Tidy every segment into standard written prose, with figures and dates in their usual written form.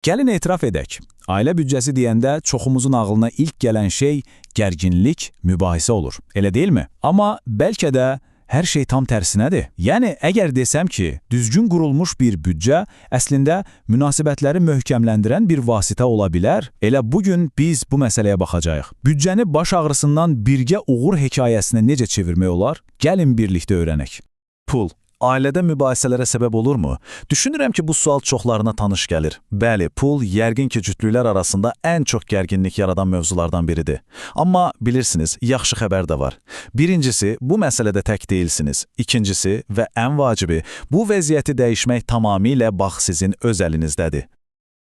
Gəlin etiraf edək. Ailə büdcəsi deyəndə çoxumuzun ağlına ilk gələn şey gərginlik, mübahisə olur. Elə deyilmi? Amma bəlkə də hər şey tam tərsinədir. Yəni, əgər desəm ki, düzgün qurulmuş bir büdcə əslində münasibətləri möhkəmləndirən bir vasitə ola bilər, elə bugün biz bu məsələyə baxacağıq. Büdcəni baş ağrısından birgə uğur hekayəsinə necə çevirmək olar? Gəlin birlikdə öyrənək. Pul. Ailədə mübahisələrə səbəb olurmu? Düşünürəm ki, bu sual çoxlarına tanış gəlir. Bəli, pul yəqin ki, cütlüklər arasında ən çox gərginlik yaradan mövzulardan biridir. Amma bilirsiniz, yaxşı xəbər də var. Birincisi, bu məsələdə tək deyilsiniz. İkincisi və ən vacibi, bu vəziyyəti dəyişmək tamamilə bax sizin öz əlinizdədir.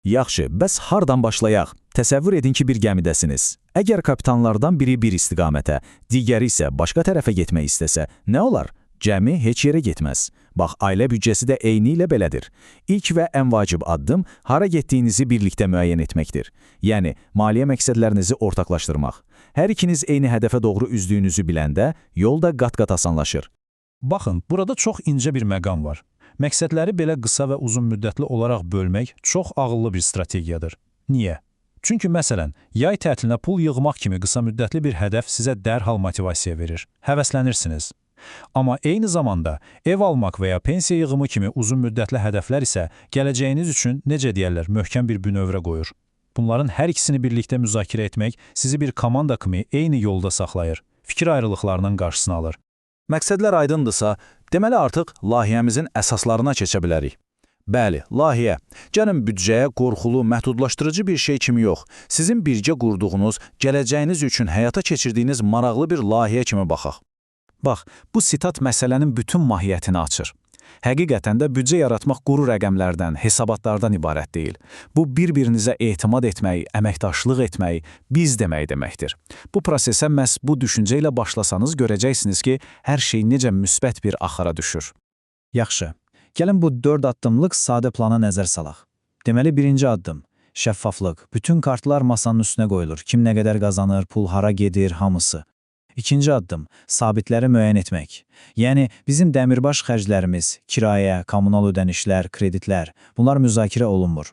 Yaxşı, bəs hardan başlayaq? Təsəvvür edin ki, bir gəmidəsiniz. Əgər kapitanlardan biri bir istiqamətə, digəri isə başqa tərəfə getmək istəsə, nə olar? Cəmi heç yerə getməz. Bax, ailə büdcəsi də eyni ilə belədir. İlk və ən vacib addım hara getdiyinizi birlikdə müəyyən etməkdir. Yəni, maliyyə məqsədlərinizi ortaqlaşdırmaq. Hər ikiniz eyni hədəfə doğru üzdüyünüzü biləndə yol da qat-qat asanlaşır. Baxın, burada çox incə bir məqam var. Məqsədləri belə qısa və uzun müddətli olaraq bölmək çox ağıllı bir strategiyadır. Niyə? Çünki məsələn, yay tətilinə pul yığmaq kimi qısa müddətli bir hədəf sizə dərhal motivasiya verir. Həvəslənirsiniz. Amma eyni zamanda ev almaq və ya pensiya yığımı kimi uzun müddətli hədəflər isə gələcəyiniz üçün, necə deyərlər, möhkəm bir bünövrə qoyur. Bunların hər ikisini birlikdə müzakirə etmək sizi bir komanda kimi eyni yolda saxlayır, fikir ayrılıqlarının qarşısını alır. Məqsədlər aydındırsa, deməli artıq layihəmizin əsaslarına keçə bilərik. Bəli, layihə. Gəlin büdcəyə qorxulu, məhdudlaşdırıcı bir şey kimi yox, sizin birgə qurduğunuz, gələcəyiniz üçün həyata keçirdiyiniz maraqlı bir layihə kimi baxaq. Bax, bu sitat məsələnin bütün mahiyyətini açır. Həqiqətən də büdcə yaratmaq quru rəqəmlərdən, hesabatlardan ibarət deyil. Bu, bir-birinizə etimad etmək, əməkdaşlıq etmək, biz demək deməkdir. Bu prosesə məhz bu düşüncə ilə başlasanız görəcəksiniz ki, hər şey necə müsbət bir axara düşür. Yaxşı, gəlin bu 4 addımlıq sadə plana nəzər salaq. Deməli, birinci addım, şəffaflıq. Bütün kartlar masanın üstünə qoyulur. Kim nə qədər qazanır, pul hara gedir, hamısı. İkinci addım, sabitləri müəyyən etmək. Yəni, bizim dəmirbaş xərclərimiz, kirayə, kommunal ödənişlər, kreditlər, bunlar müzakirə olunmur.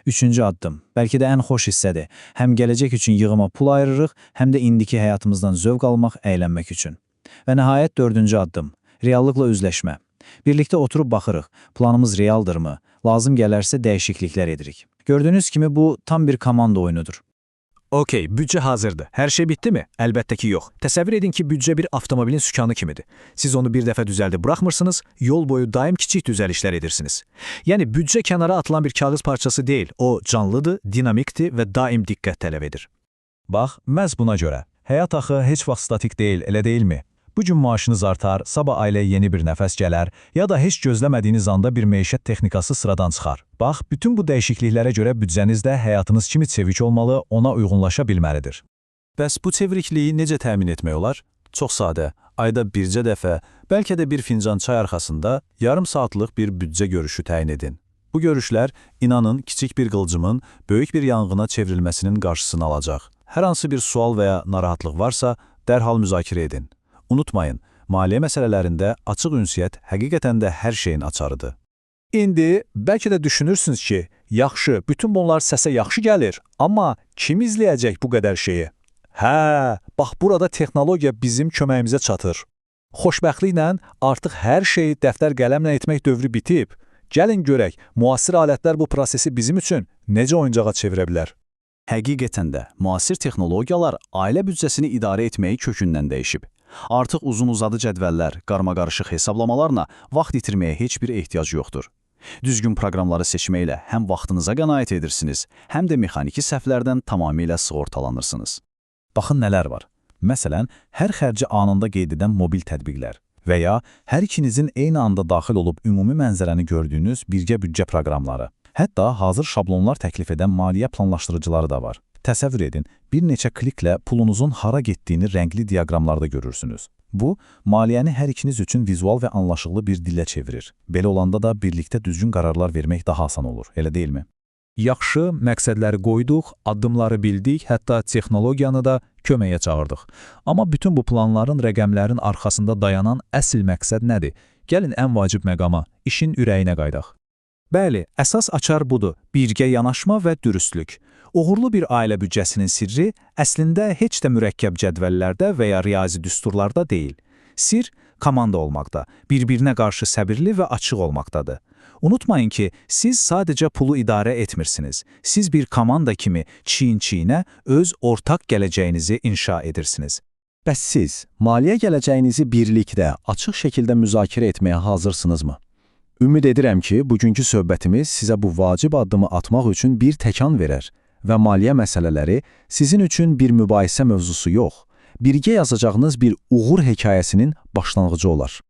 Üçüncü addım, bəlkə də ən xoş hissədir. Həm gələcək üçün yığıma pul ayırırıq, həm də indiki həyatımızdan zövq almaq, əylənmək üçün. Və nəhayət dördüncü addım, reallıqla üzləşmə. Birlikdə oturub baxırıq, planımız realdırmı, lazım gələrsə dəyişikliklər edirik. Gördüyünüz kimi bu tam bir komanda oyunudur. Okey, büdcə hazırdır. Hər şey bitdi mi? Əlbəttə ki, yox. Təsəvvür edin ki, büdcə bir avtomobilin sükanı kimidir. Siz onu bir dəfə düzəldib buraxmırsınız, yol boyu daim kiçik düzəlişlər edirsiniz. Yəni, büdcə kənara atılan bir kağız parçası deyil. O, canlıdır, dinamikdir və daim diqqət tələb edir. Bax, məhz buna görə. Həyat axı heç vaxt statik deyil, elə deyilmi? Bu gün maaşınız artar, sabah ailəyə yeni bir nəfəs gələr, ya da heç gözləmədiyiniz anda bir məişət texnikası sıradan çıxar. Bax, bütün bu dəyişikliklərə görə büdcənizdə həyatınız kimi çevik olmalı, ona uyğunlaşa bilməlidir. Bəs bu çevrikliyi necə təmin etmək olar? Çox sadə, ayda bircə dəfə, bəlkə də bir fincan çay arxasında yarım saatlıq bir büdcə görüşü təyin edin. Bu görüşlər, inanın, kiçik bir qılcımın böyük bir yanğına çevrilməsinin qarşısını alacaq. Hər hansı bir sual və ya narahatlıq varsa, dərhal müzakirə edin. Unutmayın, maliyyə məsələlərində açıq ünsiyyət həqiqətən də hər şeyin açarıdır. İndi bəlkə də düşünürsünüz ki, yaxşı, bütün bunlar səsə yaxşı gəlir, amma kim izləyəcək bu qədər şeyi? Hə, bax burada texnologiya bizim köməyimizə çatır. Xoşbəxtliklə artıq hər şeyi dəftər qələmlə etmək dövrü bitib. Gəlin görək, müasir alətlər bu prosesi bizim üçün necə oyuncağa çevirə bilər? Həqiqətən də, müasir texnologiyalar ailə büdcəsini idarə etməyi kökündən dəyişib. Artıq uzun-uzadı cədvəllər, qarmaqarışıq hesablamalarla vaxt itirməyə heç bir ehtiyac yoxdur. Düzgün proqramları seçməklə həm vaxtınıza qənaət edirsiniz, həm də mexaniki səhvlərdən tamamilə sığortalanırsınız. Baxın nələr var. Məsələn, hər xərci anında qeyd edən mobil tətbiqlər və ya hər ikinizin eyni anda daxil olub ümumi mənzərəni gördüyünüz birgə büdcə proqramları. Hətta hazır şablonlar təklif edən maliyyə planlaşdırıcıları da var. Təsəvvür edin, bir neçə kliklə pulunuzun hara getdiyini rəngli diaqramlarda görürsünüz. Bu, maliyyəni hər ikiniz üçün vizual və anlaşıqlı bir dilə çevirir. Belə olanda da birlikdə düzgün qərarlar vermək daha asan olur, elə deyilmi? Yaxşı, məqsədləri qoyduq, addımları bildik, hətta texnologiyanı da köməyə çağırdıq. Amma bütün bu planların, rəqəmlərin arxasında dayanan əsl məqsəd nədir? Gəlin ən vacib məqama, işin ürəyinə qaydaq. Bəli, əsas açar budur: birgə yanaşma və dürüstlük. Uğurlu bir ailə büdcəsinin sirri əslində heç də mürəkkəb cədvəllərdə və ya riyazi düsturlarda deyil. Sir komanda olmaqda, bir-birinə qarşı səbirli və açıq olmaqdadır. Unutmayın ki, siz sadəcə pulu idarə etmirsiniz. Siz bir komanda kimi çiyin-çiyinə öz ortaq gələcəyinizi inşa edirsiniz. Bəs siz maliyyə gələcəyinizi birlikdə, açıq şəkildə müzakirə etməyə hazırsınızmı? Ümid edirəm ki, bugünkü söhbətimiz sizə bu vacib addımı atmaq üçün bir təkan verər və maliyyə məsələləri sizin üçün bir mübahisə mövzusu yox, birgə yazacağınız bir uğur hekayəsinin başlanğıcı olar.